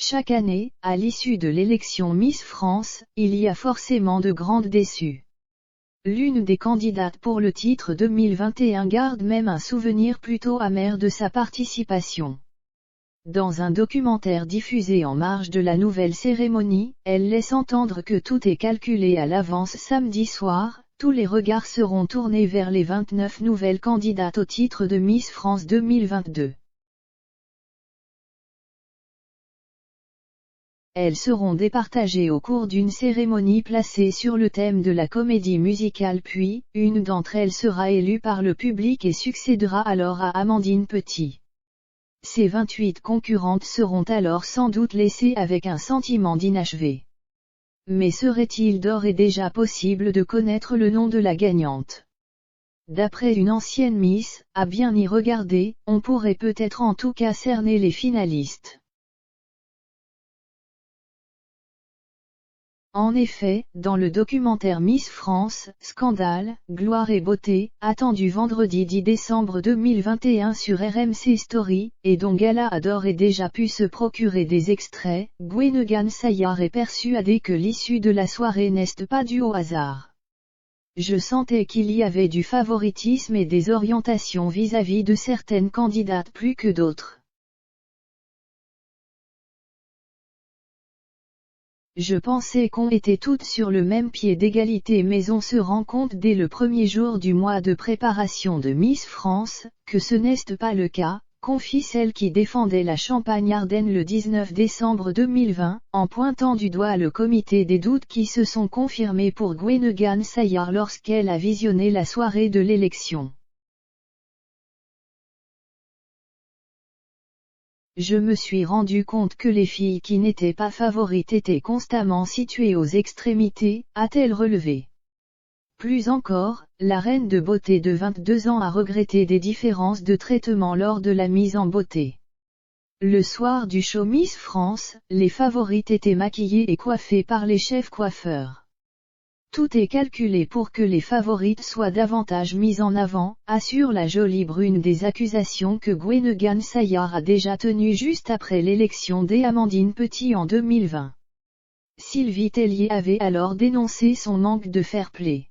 Chaque année, à l'issue de l'élection Miss France, il y a forcément de grandes déçues. L'une des candidates pour le titre 2021 garde même un souvenir plutôt amer de sa participation. Dans un documentaire diffusé en marge de la nouvelle cérémonie, elle laisse entendre que tout est calculé à l'avance samedi soir, tous les regards seront tournés vers les 29 nouvelles candidates au titre de Miss France 2022. Elles seront départagées au cours d'une cérémonie placée sur le thème de la comédie musicale puis, une d'entre elles sera élue par le public et succédera alors à Amandine Petit. Ces 28 concurrentes seront alors sans doute laissées avec un sentiment d'inachevé. Mais serait-il d'ores et déjà possible de connaître le nom de la gagnante? D'après une ancienne Miss, à bien y regarder, on pourrait peut-être en tout cas cerner les finalistes. En effet, dans le documentaire Miss France, Scandale, Gloire et Beauté, attendu vendredi 10 décembre 2021 sur RMC Story, et dont Gala a d'ores et déjà pu se procurer des extraits, Gwenegan Sayar est persuadée que l'issue de la soirée n'est pas due au hasard. Je sentais qu'il y avait du favoritisme et des orientations vis-à-vis de certaines candidates plus que d'autres. Je pensais qu'on était toutes sur le même pied d'égalité mais on se rend compte dès le premier jour du mois de préparation de Miss France, que ce n'est pas le cas, confie celle qui défendait la Champagne-Ardenne le 19 décembre 2020, en pointant du doigt le comité des doutes qui se sont confirmés pour Gwenegan Sayar lorsqu'elle a visionné la soirée de l'élection. Je me suis rendu compte que les filles qui n'étaient pas favorites étaient constamment situées aux extrémités, a-t-elle relevé. Plus encore, la reine de beauté de 22 ans a regretté des différences de traitement lors de la mise en beauté. Le soir du show Miss France, les favorites étaient maquillées et coiffées par les chefs coiffeurs. Tout est calculé pour que les favorites soient davantage mises en avant, assure la jolie brune des accusations que Gwenegan Sayar a déjà tenues juste après l'élection d'Amandine Petit en 2020. Sylvie Tellier avait alors dénoncé son manque de fair-play.